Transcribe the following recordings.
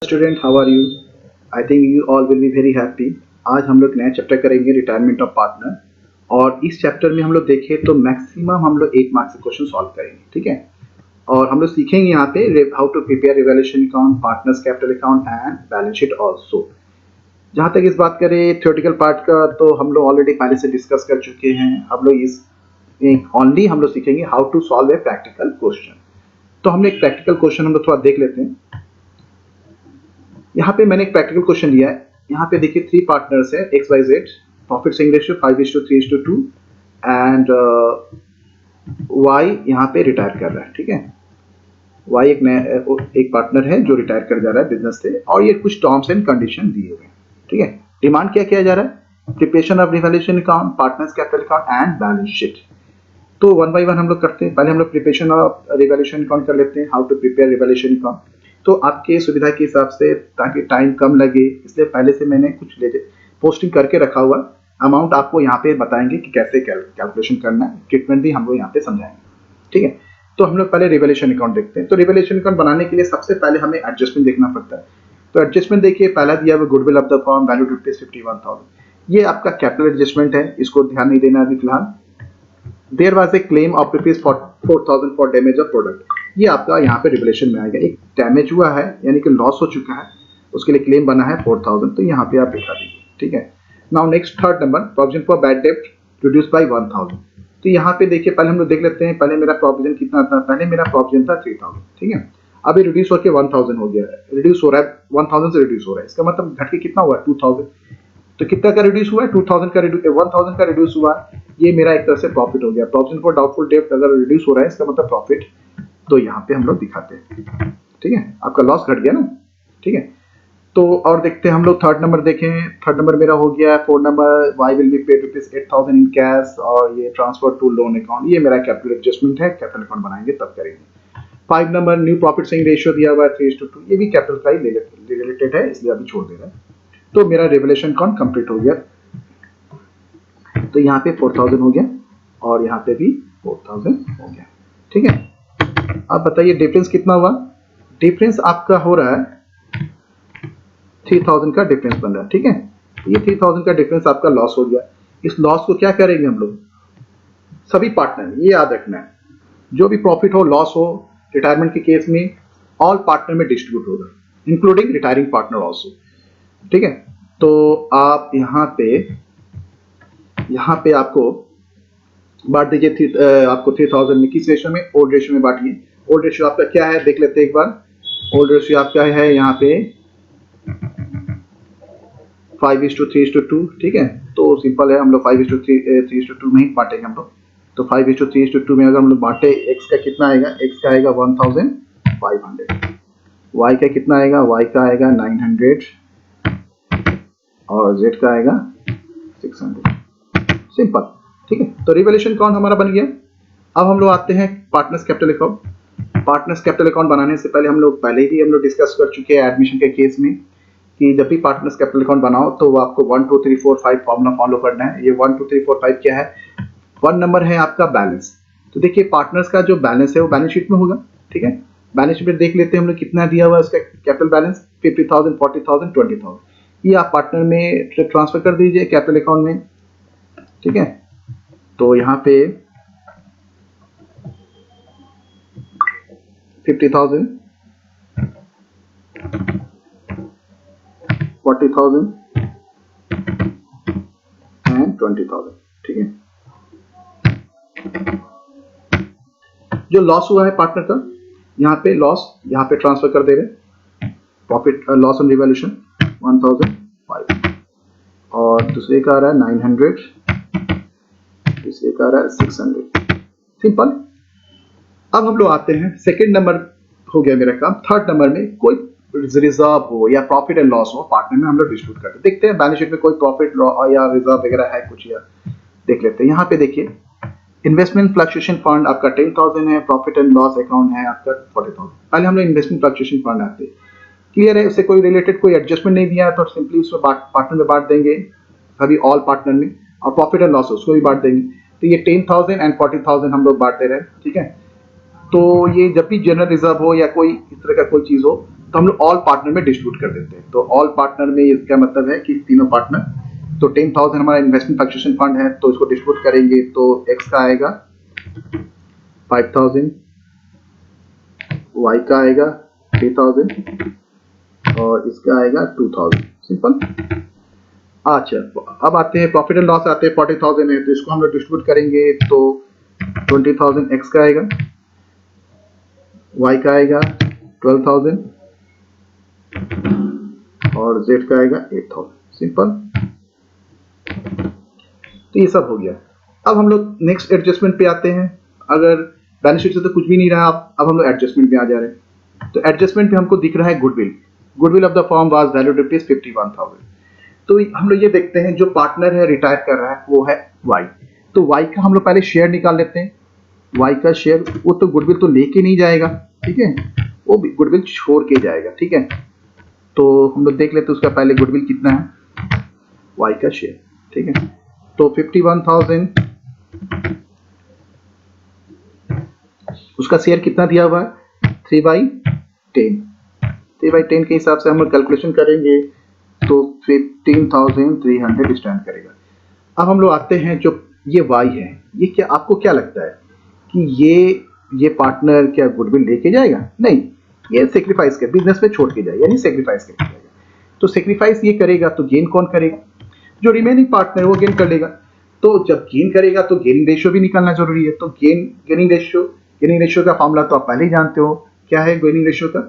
Student, how are you? I think you all will be very happy. आज हम लोग नया चैप्टर करेंगे रिटायरमेंट ऑफ पार्टनर, और इस चैप्टर में हम लोग देखें तो मैक्सिमम हम लोग 8 मार्क्स के क्वेश्चन सॉल्व करेंगे, ठीक है। और हम लोग सीखेंगे यहाँ पे how to prepare revaluation account, partners capital account and balance sheet also. जहाँ तक इस बात करें थ्योरेटिकल पार्ट का, तो हम लोग ऑलरेडी पहले से डिस्कस कर चुके हैं। हम लोग इस ओनली हम लोग सीखेंगे how to solve a practical question. तो हमने एक प्रैक्टिकल क्वेश्चन हम लोग थोड़ा देख लेते हैं। यहाँ पे मैंने एक प्रैक्टिकल क्वेश्चन लिया है। यहाँ पे देखिए 3 पार्टनर्स है XYZ, profit sharing ratio 5:3:2 and Y यहाँ पे रिटायर कर रहा है, ठीक है। Y एक पार्टनर है जो रिटायर कर जा रहा है बिजनेस से, और ये कुछ टर्म्स एंड कंडीशन दिए हुए हैं, ठीक है। डिमांड क्या किया जा रहा है? Preparation of revaluation account, partners capital account and balance sheet. तो 1 बाय 1 हम लोग करते हैं। पहले हम लोग प्रिपरेशन ऑफ रिवैल्यूएशन अकाउंट कर लेते हैं, how to prepare revaluation account. तो आपके सुविधा के हिसाब से, ताकि टाइम कम लगे, इसलिए पहले से मैंने कुछ पोस्टिंग करके रखा हुआ। अमाउंट आपको यहाँ पे बताएंगे कि कैसे कैलकुलेशन करना है, ट्रीटमेंट भी हम लोग यहाँ पे समझाएंगे, ठीक है। तो हम लोग पहले रिवैल्यूएशन अकाउंट देखते हैं। तो रिवैल्यूएशन अकाउंट बनाने के लिए सबसे पहले हमें एडजस्टमेंट देखना पड़ता है। तो एडजस्टमेंट देखिए, पहला दिया हुआ goodwill of the firm, value ₹51,000। ये आपका कैपिटल एडजस्टमेंट है, इसको ध्यान नहीं देना अभी फिलहाल। There was a claim of ₹4,000 for damage of product. ये आपका यहाँ पे रिवैल्यूएशन में आएगा। एक डैमेज हुआ है, यानी कि लॉस हो चुका है, उसके लिए क्लेम बना है 4,000, तो यहाँ पे आप दिखा दीजिए, ठीक है। Now next third number, provision for bad डेब्ट रिड्यूस बाय 1,000। तो यहाँ पे देखिए, पहले हम लोग देख लेते हैं पहले मेरा प्रोविजन कितना था। पहले मेरा प्रोविजन था 3,000, ठीक है। अभी रिड्यूस होकर 1,000 हो गया है, रिड्यूस हो रहा है, 1,000 से रिड्यूस हो रहा है। इसका मतलब घट के कितना हुआ? 2,000। तो कितना का रिड्यूस हुआ है? 2,000 का 1,000 का रिड्यूस हुआ। ये मेरा एक तरह से प्रॉफिट हो गया। प्रोविजन फॉर डाउटफुल डेब्ट अगर रिड्यूस हो रहा है, इसका मतलब प्रॉफिट। तो यहाँ पे हम लोग दिखाते हैं, ठीक है। आपका लॉस घट गया ना, ठीक है। तो और देखते हैं हम लोग थर्ड नंबर देखें। थर्ड नंबर मेरा हो गया। 4 number, Y will be paid ₹8,000 in cash, और ये ट्रांसफर टू लोन अकाउंट। ये मेरा कैपिटल एडजस्टमेंट है, कैपिटल अकाउंट बनाएंगे तब करेंगे। 5 number, new profit sharing ratio दिया हुआ है 3:2। ये भी कैपिटल का ही रिलेटेड है, इसलिए अभी छोड़ दे रहा है। तो मेरा रिवैल्यूएशन अकाउंट कंप्लीट हो गया। तो यहाँ पे 4,000 हो गया, और यहाँ पे भी 4,000 हो गया, ठीक है। अब बताइए डिफरेंस कितना हुआ? डिफरेंस आपका हो रहा है 3,000 का डिफरेंस बन रहा है, ठीक है। ये 3,000 का डिफरेंस आपका लॉस हो गया। इस लॉस को क्या करेंगे हम लोग? सभी पार्टनर, ये याद रखना है, जो भी प्रॉफिट हो, लॉस हो, रिटायरमेंट के केस में ऑल पार्टनर में डिस्ट्रीब्यूट होगा, इंक्लूडिंग रिटायरिंग पार्टनर ऑल्सो, ठीक है। तो आप यहाँ पे आपको बांट दीजिए। आपको 3,000 में किस रेशियो में? ओल्ड रेशियो में बांटिए। ओल्ड रेशियो आपका क्या है देख लेते हैं एक बार। ओल्ड रेशियो आपका है यहाँ पे 5:3:2, ठीक है। तो सिंपल है, हम लोग 5:3:2 में ही बांटेंगे हम लोग। तो 5:3:2 में अगर हम लोग बांटे, एक्स का कितना आएगा? एक्स का आएगा 1,500। वाई का कितना आएगा? वाई का आएगा 900, और जेड का आएगा 600। सिंपल, ठीक है। तो रिवैल्यूएशन अकाउंट हमारा बन गया। अब हम लोग आते हैं partners capital account. Partners capital account बनाने से पहले हम लोग डिस्कस कर चुके हैं एडमिशन के केस में, कि जब भी पार्टनर्स कैपिटल अकाउंट बनाओ तो वो आपको 1 2 3 4 5 फॉर्मूला फॉलो करना है। ये 1 2 3 4 5 क्या है? 1 नंबर है आपका बैलेंस। तो देखिए पार्टनर्स का जो बैलेंस है वो बैलेंस शीट में होगा, ठीक है। बैलेंस शीट में देख लेते हैं हम लोग कितना दिया हुआ है उसका कैपिटल बैलेंस। 50,000, 40,000, 20,000। ये आप पार्टनर में ट्रांसफर कर दीजिए कैपिटल अकाउंट में, ठीक है। तो यहाँ पे 50,000, 40,000 एंड 20,000, ठीक है। जो लॉस हुआ है पार्टनर का, यहाँ पे लॉस यहाँ पे ट्रांसफर कर दे रहे। प्रॉफिट लॉस ऑन रिवैल्यूएशन 1,005, और दूसरे का आ रहा है 900, तीसरे का आ रहा है 600। सिंपल। अब हम लोग आते हैं सेकंड नंबर, हो गया मेरा काम। थर्ड नंबर में कोई रिजर्व हो या प्रॉफिट एंड लॉस हो, पार्टनर में हम लोग डिस्ट्रीब्यूट करते हैं। देखते हैं बैलेंस शीट में कोई प्रॉफिट या रिजर्व वगैरह है कुछ, या देख लेते हैं। यहाँ पे देखिए इन्वेस्टमेंट फ्लक्चुएशन फंड आपका 10,000 है, प्रॉफिट एंड लॉस अकाउंट है आपका 40,000। पहले हम लोग इन्वेस्टमेंट फ्लक्चुएशन फंड आते हैं, क्लियर है। उससे कोई रिलेटेड कोई एडजस्टमेंट नहीं दिया है, तो सिंपली उसको पार्टनर में बांट देंगे, सभी ऑल पार्टनर में, और प्रॉफिट एंड लॉस उसको भी बांट देंगे। तो ये 10,000 एंड 40,000 हम लोग बांट दे रहे हैं, ठीक है। तो ये जब भी जनरल रिजर्व हो या कोई इस तरह का कोई चीज हो, तो हम लोग ऑल पार्टनर में डिस्ट्रीब्यूट कर देते हैं। तो ऑल पार्टनर में इसका मतलब है कि तीनों पार्टनर, तो 10,000 हमारा इन्वेस्टमेंट फ्लक्चुएशन फंड है, तो इसको डिस्ट्रीब्यूट करेंगे तो x का आएगा 5,000, y का आएगा 3,000 और इसका आएगा 2,000। सिंपल। अच्छा, अब आते हैं प्रॉफिट एंड लॉस, आते हैं 40,000 है, तो इसको हम लोग डिस्ट्रीब्यूट करेंगे तो 20,000 x का आएगा, y का आएगा 12,000 और z का आएगा 8,000। सिंपल। तो ये सब हो गया। अब हम लोग नेक्स्ट एडजस्टमेंट पे आते हैं। अगर बैलेंस शीट से तो कुछ भी नहीं रहा, अब हम लोग एडजस्टमेंट पे आ जा रहे हैं। तो एडजस्टमेंट पे हमको दिख रहा है goodwill of the firm was valued rupees 51,000। तो हम लोग ये देखते हैं जो पार्टनर है रिटायर कर रहा है वो है वाई। तो वाई का हम लोग पहले शेयर निकाल लेते हैं। वाई का शेयर, वो तो गुडविल तो लेके नहीं जाएगा, ठीक है, वो गुडविल छोड़ के जाएगा, ठीक है। तो हम लोग देख लेते हैं उसका पहले गुडविल कितना है, वाई का शेयर, ठीक है। तो 51,000, उसका शेयर कितना दिया हुआ है 3/10। 3/10 के हिसाब से हम लोग कैलकुलेशन करेंगे तो 15,300 स्टैंड करेगा। अब हम लोग आते हैं जो ये वाई है, ये क्या आपको क्या लगता है कि ये पार्टनर क्या गुडविल लेके जाएगा? नहीं, ये सेक्रीफाइस कर बिजनेस में छोड़ के जाएगा, यानी सेक्रीफाइस करके जाएगा। तो सेक्रीफाइस ये करेगा तो गेन कौन करेगा? जो रिमेनिंग पार्टनर वो गेन कर लेगा। तो जब गेन करेगा तो गेनिंग रेशियो भी निकालना जरूरी है। तो गेनिंग रेशियो का फॉर्मूला तो आप पहले ही जानते हो। क्या है गेनिंग रेशियो का?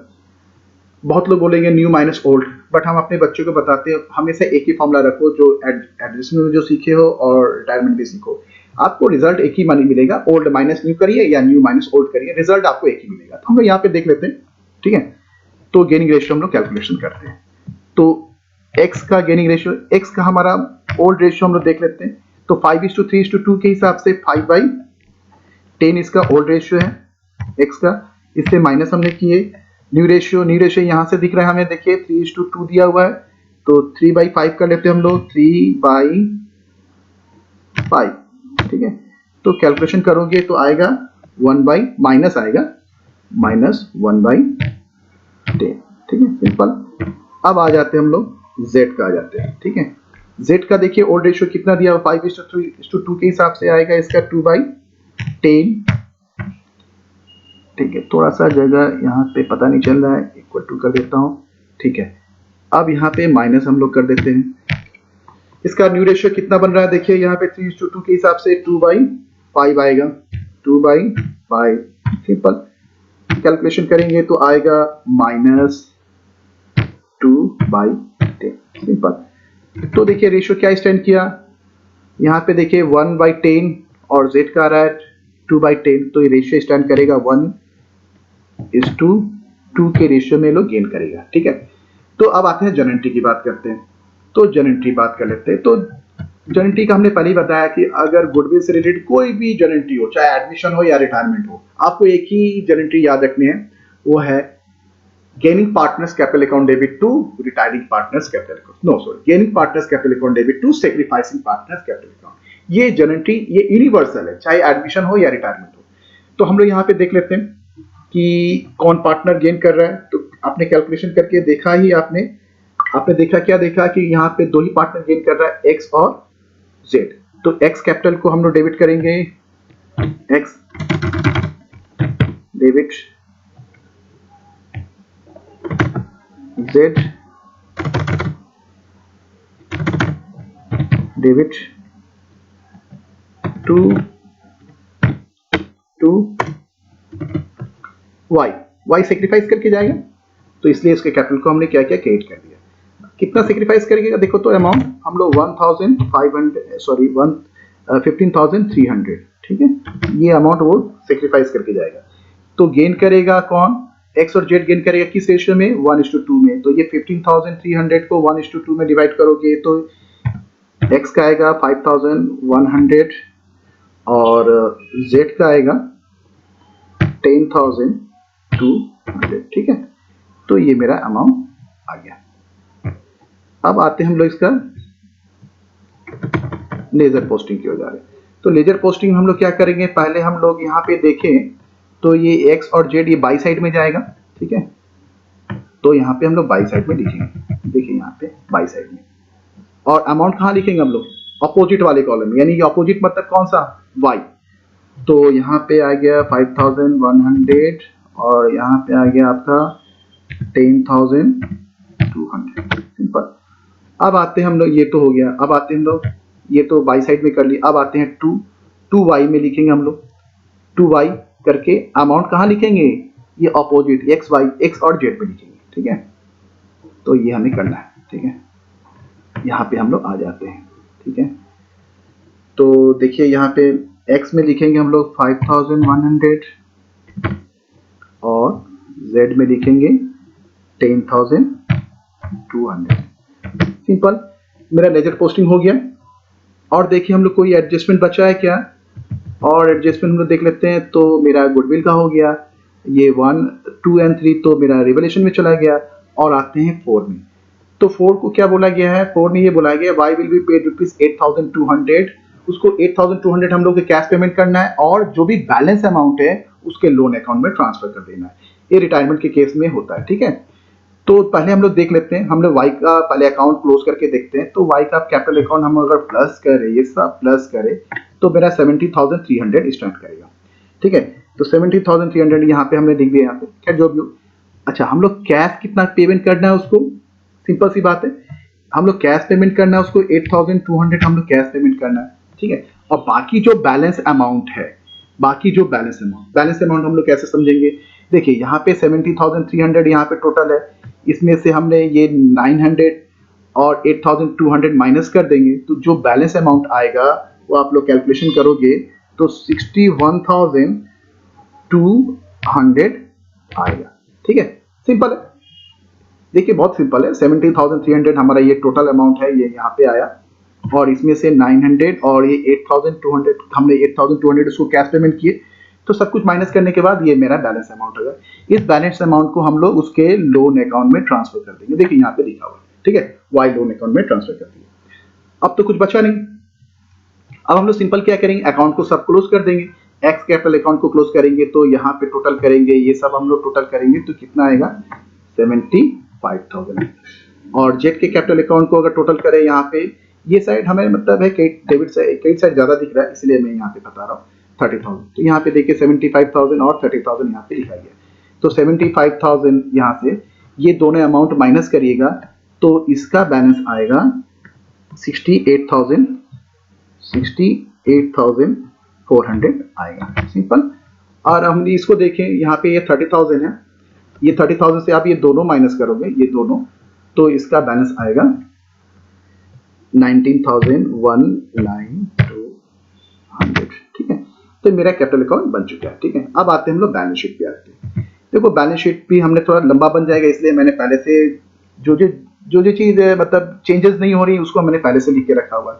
बहुत लोग बोलेंगे न्यू माइनस ओल्ड, बट हम अपने बच्चों को बताते हैं हमेशा एक ही फॉर्मूला रखो, जो एडजस्टमेंट में जो सीखे हो और रिटायरमेंट भी सीखो। आपको रिजल्ट एक ही मानी मिलेगा, ओल्ड माइनस न्यू करिए या न्यू माइनस ओल्ड करिए, रिजल्ट आपको एक ही मिलेगा। तो हम लोग यहाँ पे देख लेते हैं, ठीक है। तो गेनिंग रेशियो हम लोग कैलकुलेशन करते हैं। तो x का गेनिंग रेशियो, x का हमारा ओल्ड रेशियो हम लोग देख लेते हैं। तो 5:3:2 के हिसाब से 5/10 इसका ओल्ड रेशियो है x का। इससे माइनस हमने किए न्यू रेशियो यहाँ से दिख रहा है हमें, देखिए 3:2 दिया हुआ है, तो 3/5 कर लेते हैं हम लोग, 3/5, ठीक है। तो कैलकुलेशन करोगे तो आएगा माइनस आएगा -1/10, ठीक है, सिंपल। अब आ जाते हैं हम लोग z का आ जाते हैं, ठीक है। z का देखिए ओल्ड रेशियो कितना दिया हुआ 5:2 के हिसाब से आएगा इसका 2/10, ठीक है। थोड़ा सा जगह यहाँ पे पता नहीं चल रहा है, इक्वल टू कर देता हूँ, ठीक है। अब यहाँ पे माइनस हम लोग कर देते हैं। इसका न्यू रेशियो कितना बन रहा है देखिए यहाँ पे 3:2 के हिसाब से 2/5 आएगा, 2/5, सिंपल। कैलकुलेशन करेंगे तो आएगा -2/10, सिंपल। तो देखिए रेशियो क्या स्टैंड किया, यहाँ पे देखिए 1/10 और z का आ रहा है 2/10, तो ये रेशियो स्टैंड करेगा 1:2 के रेशियो में लोग गेन करेगा, ठीक है। तो अब आते हैं जनरेंटी की बात करते हैं। तो जनरेंटी बात कर लेते हैं। तो जनरेंटी का हमने पहले ही बताया कि अगर गुडविल से रिलेटेड कोई भी जनरेंटी हो, चाहे एडमिशन हो या रिटायरमेंट हो, आपको एक ही जनरेंटी याद रखनी है, वो है gaining partners capital account debit to retiring partners capital account, gaining partners capital account debit to sacrificing partners capital account. ये जनरेंटी ये यूनिवर्सल है, चाहे एडमिशन हो या रिटायरमेंट हो। तो हम लोग यहाँ पे देख लेते हैं कि कौन पार्टनर गेन कर रहा है। तो आपने कैलकुलेशन करके देखा ही, आपने देखा क्या देखा कि यहाँ पे दो ही पार्टनर गेन कर रहा है, एक्स और जेड। तो एक्स कैपिटल को हम लोग डेबिट करेंगे, X debit Z debit to Y sacrifice करके जाएगा, तो इसलिए इसके कैपिटल को हमने क्या किया, क्रेडिट कर दिया। कितना सेक्रीफाइस करेगा देखो, तो अमाउंट हम लोग 15,300, ठीक है, ये अमाउंट वो सेक्रीफाइस करके जाएगा। तो गेन करेगा कौन, एक्स और जेड गेन करेगा किस रेशियो में, 1:2 में। तो ये 15,300 को 1:2 में डिवाइड करोगे तो एक्स का आएगा 5,100 और जेड का आएगा 10,200, ठीक है। तो ये मेरा अमाउंट आ गया। अब आते हैं हम लोग इसका लेजर पोस्टिंग की ओर जा रहे हैं। तो लेजर पोस्टिंग हम लोग क्या करेंगे, पहले हम लोग यहाँ पे देखें तो ये एक्स और जेड ये बाई साइड में जाएगा, ठीक है। तो यहाँ पे हम लोग बाई साइड में लिखेंगे, देखिए यहाँ पे बाई साइड में। और अमाउंट कहाँ लिखेंगे हम लोग? अपोजिट वाले कॉलम में, यानी कि अपोजिट मतलब कौन सा? y। तो यहाँ पे आ गया 5100 और यहाँ पे आ गया आपका 10200, सिंपल। अब आते हैं हम लोग, ये तो हो गया। अब आते हैं हम लोग, ये तो बाई साइड में कर लिया। अब आते हैं 2y में लिखेंगे हम लोग, 2y करके अमाउंट कहाँ लिखेंगे? ये अपोजिट x और z में लिखेंगे, ठीक है। तो ये हमें करना है, ठीक है। यहाँ पे हम लोग आ जाते हैं, ठीक है। तो देखिए यहाँ पे x में लिखेंगे हम लोग 5100 और z में लिखेंगे 10200, सिंपल। मेरा लेजर पोस्टिंग हो गया। और देखिए हम लोग कोई एडजस्टमेंट बचा है क्या? और एडजस्टमेंट हम लोग देख लेते हैं। तो मेरा गुडविल का हो गया, ये 1, 2 एंड 3 तो मेरा रिवोल्यूशन में चला गया। और आते हैं 4 में। तो 4 को क्या बोला गया है? 4 में ये बोला गया y विल बी पेड ₹8200। उसको 8200 हम लोग को कैश पेमेंट करना है और जो भी बैलेंस अमाउंट है उसके लोन अकाउंट में ट्रांसफर कर देना है। ये रिटायरमेंट के केस में होता है, ठीक है। तो पहले हम लोग देख लेते हैं, हम लोग y का पहले अकाउंट क्लोज करके देखते हैं। तो y का कैपिटल अकाउंट हम अगर प्लस करें, ये सब प्लस करें, तो मेरा 70,300 स्टार्ट करेगा, ठीक है। तो 70,300 यहाँ पे हमने लिख दिया। यहाँ पे खैर जो भी हो। अच्छा, हम लोग कैश कितना पेमेंट करना है उसको? सिंपल सी बात है, हम लोग कैश पेमेंट करना है उसको 8200 हम लोग कैश पेमेंट करना है, ठीक है। और बाकी जो बैलेंस अमाउंट है, बाकी जो बैलेंस अमाउंट हम लोग कैसे समझेंगे? देखिए यहाँ पे 70,300 यहाँ पे टोटल है, इसमें से हमने ये 900 और 8200 माइनस कर देंगे, तो जो बैलेंस अमाउंट आएगा वो आप लोग कैलकुलेशन करोगे तो 61,200 आएगा, ठीक है। सिंपल है, देखिए बहुत सिंपल है। 70,300 हमारा ये टोटल अमाउंट है, ये यहाँ पे आया। और इसमें से 900 और ये 8200, हमने 8200 उसको कैश पेमेंट किए। तो सब कुछ माइनस करने के बाद ये मेरा बैलेंस अमाउंट होगा। इस बैलेंस अमाउंट को हम लोग उसके लोन अकाउंट में ट्रांसफर कर देंगे। देखिए यहाँ पे लिखा हुआ है, ठीक है, वाई लोन अकाउंट में ट्रांसफर कर दिया। अब तो कुछ बचा नहीं। अब हम लोग सिंपल क्या करेंगे? अकाउंट को सब क्लोज कर देंगे। एक्स कैपिटल अकाउंट को क्लोज करेंगे तो यहाँ पे टोटल करेंगे, ये सब हम लोग टोटल करेंगे तो कितना आएगा? 75,000। और जेड के कैपिटल अकाउंट को अगर टोटल करें, यहाँ पे ये साइड हमें मतलब है डेबिट साइड, क्रेडिट साइड ज्यादा दिख रहा है, इसलिए मैं यहाँ पे बता रहा हूँ 30,000। तो यहाँ पे देखिए 75,000 और 30,000 यहाँ पे लिखा गया। तो 75,000 यहाँ से ये दोनों अमाउंट माइनस करिएगा तो इसका बैलेंस आएगा 68,400 आएगा, सिंपल। और हम इसको देखें, यहाँ पे ये 30,000 है, ये 30,000 से आप ये दोनों माइनस करोगे, ये दोनों, तो इसका बैलेंस आएगा 19,192, ठीक है। तो मेरा कैपिटल अकाउंट बन चुका है, ठीक है। अब आते हैं हम लोग बैलेंस शीट पे आते हैं। देखो बैलेंस शीट भी हमने थोड़ा लंबा बन जाएगा, इसलिए मैंने पहले से जो चीज मतलब चेंजेस नहीं हो रही उसको मैंने पहले से लिख के रखा हुआ है।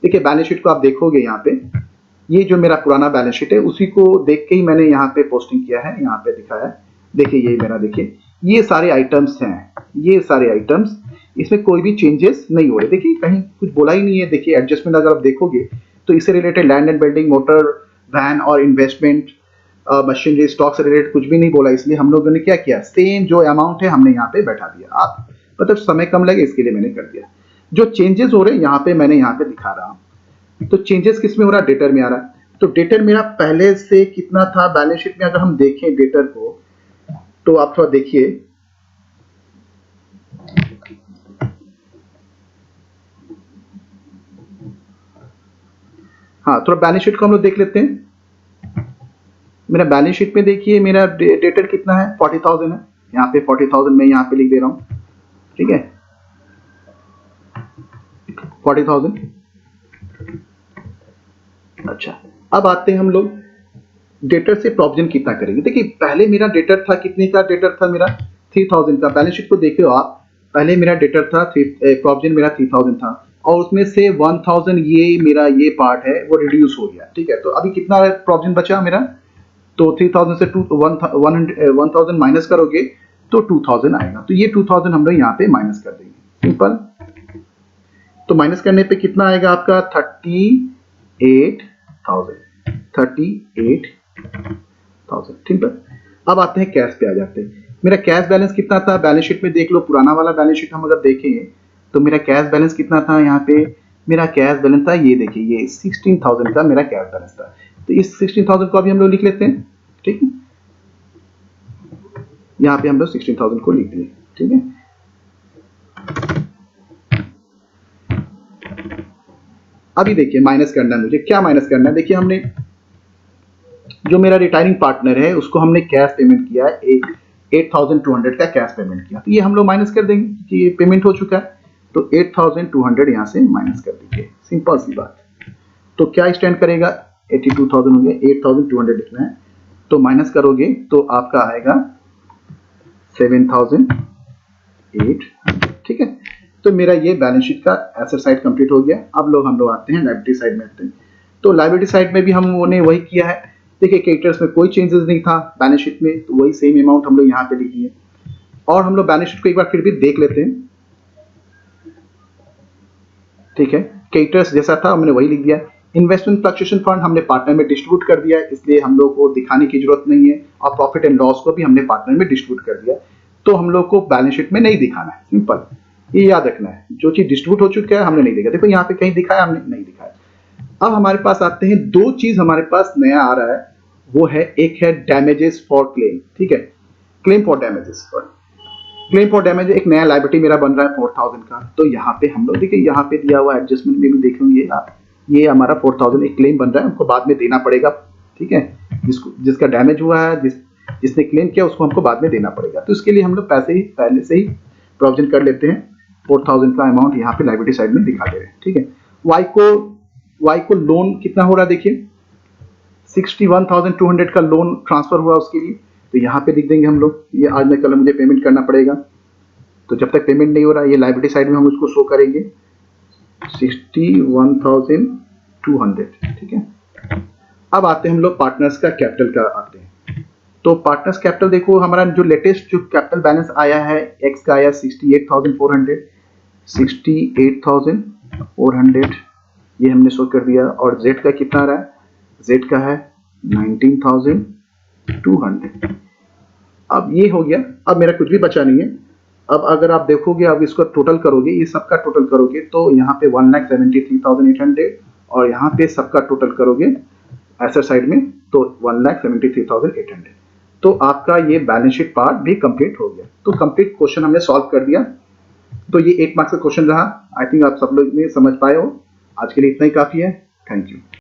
देखिए बैलेंस शीट को आप देखोगे, यहाँ पे ये जो मेरा पुराना बैलेंस शीट है उसी को देख के ही मैंने यहाँ पे पोस्टिंग किया है, यहाँ पे दिखाया है। देखिए ये मेरा, देखिए ये सारे आइटम्स हैं, ये सारे आइटम्स, इसमें कोई भी चेंजेस नहीं हो रहे। देखिए कहीं कुछ बोला ही नहीं है। देखिए एडजस्टमेंट अगर आप देखोगे तो इससे related land and building, motor, van और इन्वेस्टमेंट, मशीनरी, स्टॉक से रिलेटेड कुछ भी नहीं बोला। इसलिए हम लोगों ने क्या किया, सेम जो अमाउंट है हमने यहाँ पे बैठा दिया। आप मतलब समय कम लगे इसके लिए मैंने कर दिया। जो चेंजेस हो रहे हैं यहाँ पे मैंने यहाँ पे दिखा रहा हूँ। तो चेंजेस किस में हो रहा है? डेटर में आ रहा है। तो डेटर मेरा पहले से कितना था बैलेंस शीट में, अगर हम देखें डेटर को तो आप थोड़ा देखिए, हाँ थोड़ा बैलेंस शीट को हम लोग देख लेते हैं। मेरा बैलेंस शीट में देखिए मेरा डेटर कितना है, 40,000 है। यहाँ पे 40,000 मैं यहाँ पे लिख दे रहा हूँ, ठीक है, 40,000। अच्छा, अब आते हैं हम लोग डेटर से प्रोविजन कितना करेंगे। देखिए पहले मेरा डेटर था, कितने का डेटर था मेरा? 3,000 का। बैलेंस शीट को देखिए आप, पहले मेरा डेटर था, प्रोविजन मेरा 3,000 था और उसमें से 1,000 ये मेरा ये पार्ट है वो रिड्यूस हो गया, ठीक है। तो अभी कितना प्रोविजन बचा मेरा? तो 3,000 से 1,000 माइनस करोगे तो 2,000 आएगा। तो ये 2,000 हम लोग यहाँ पे माइनस कर देंगे, सिंपल। तो माइनस करने पे कितना आएगा आपका? 38,000, 38,000, ठीक है। अब आते हैं कैश पे आ जाते हैं। मेरा कैश बैलेंस कितना था बैलेंस शीट में देख लो, पुराना वाला बैलेंस शीट हम अगर देखें तो मेरा कैश बैलेंस कितना था, यहाँ पे मेरा कैश बैलेंस था, ये देखिए ये 16,000 का मेरा कैश बैलेंस था। तो इस 16,000 को अभी हम लोग लिख लेते हैं, ठीक है, यहाँ पे हम लोग 16,000 को लिख दिए, ठीक है। अभी देखिए माइनस करना है मुझे, क्या माइनस करना है, देखिए हमने जो मेरा रिटायरिंग पार्टनर है उसको हमने कैश पेमेंट किया है, 8,200 का कैश पेमेंट किया, तो ये हम लोग माइनस कर देंगे कि ये पेमेंट हो चुका है, तो 8,200 यहाँ से माइनस कर दीजिए, सिंपल सी बात। तो क्या स्टैंड करेगा, 82,000 हो गया, 8,200 लिखना है, तो माइनस करोगे तो आपका आएगा 7,800, ठीक है। तो मेरा ये बैलेंस शीट का एसेट साइड कंप्लीट हो गया। अब हम लोग आते हैं लायबिलिटी साइड में आते हैं। तो लायबिलिटी साइड में भी हमने वही किया है, देखिए क्रेडिटर्स में कोई चेंजेस नहीं था बैलेंस शीट में, तो वही सेम अमाउंट हम लोग यहाँ पे लिख दिए। और हम लोग बैलेंस शीट को एक बार फिर भी देख लेते हैं, ठीक है। क्रेडिटर्स जैसा था हमने वही लिख दिया। इन्वेस्टमेंट फ्लक्चुएशन फंड हमने पार्टनर में डिस्ट्रीब्यूट कर दिया है, इसलिए हम लोग को दिखाने की जरूरत नहीं है। और प्रॉफिट एंड लॉस को भी हमने पार्टनर में डिस्ट्रीब्यूट कर दिया, तो हम लोग को बैलेंस शीट में नहीं दिखाना है, सिंपल ये याद रखना है। जो चीज डिस्ट्रीब्यूट हो चुका है हमने नहीं देखा, देखो यहाँ पे कहीं दिखाया हमने नहीं दिखाया। अब हमारे पास आते हैं, दो चीज हमारे पास नया आ रहा है, वो है एक है डैमेजेस फॉर क्लेम, ठीक है, claim for damages. Claim for damage एक नया लायबिलिटी मेरा बन रहा है 4,000 का। तो यहाँ पे हम लोग देखिए यहाँ पे दिया हुआ एडजस्टमेंट में भी देखेंगे, ये हमारा 4,000 एक क्लेम बन रहा है, हमको बाद में देना पड़ेगा, ठीक है। जिसका डैमेज हुआ है, जिसने क्लेम किया उसको हमको बाद में देना पड़ेगा। तो इसके लिए हम लोग पैसे ही पहले से ही प्रोविजन कर लेते हैं। 4,000 का अमाउंट यहाँ पे लायबिलिटी साइड में दिखा दे रहे हैं, ठीक है। वाई को लोन कितना हो रहा है, देखिए 61,200 का लोन ट्रांसफर हुआ उसके लिए, तो यहाँ पे लिख देंगे हम लोग, ये आज में कल मुझे पेमेंट करना पड़ेगा। तो जब तक पेमेंट नहीं हो रहा, ये लायबिलिटी साइड में हम उसको शो करेंगे 61,200, ठीक है। अब आते हैं हम लोग पार्टनर्स का कैपिटल का आते हैं। तो पार्टनर्स कैपिटल देखो, हमारा जो लेटेस्ट जो कैपिटल बैलेंस आया है, एक्स का आया 68,400, ये हमने शो कर दिया। और जेड का कितना आ रहा है, जेड का है 19,200। अब ये हो गया, अब मेरा कुछ भी बचा नहीं है। अब अगर आप देखोगे, अब इसको टोटल करोगे, ये सबका टोटल करोगे तो यहाँ पे 1,73,800 और यहाँ पे सबका टोटल करोगे एसेट साइड में तो 1,73,800। तो आपका ये बैलेंस शीट पार्ट भी कंप्लीट हो गया। तो कंप्लीट क्वेश्चन हमने सॉल्व कर दिया। तो ये 8 मार्क्स का क्वेश्चन रहा। आई थिंक आप सब लोग ने समझ पाए हो। आज के लिए इतना ही काफी है। Thank you.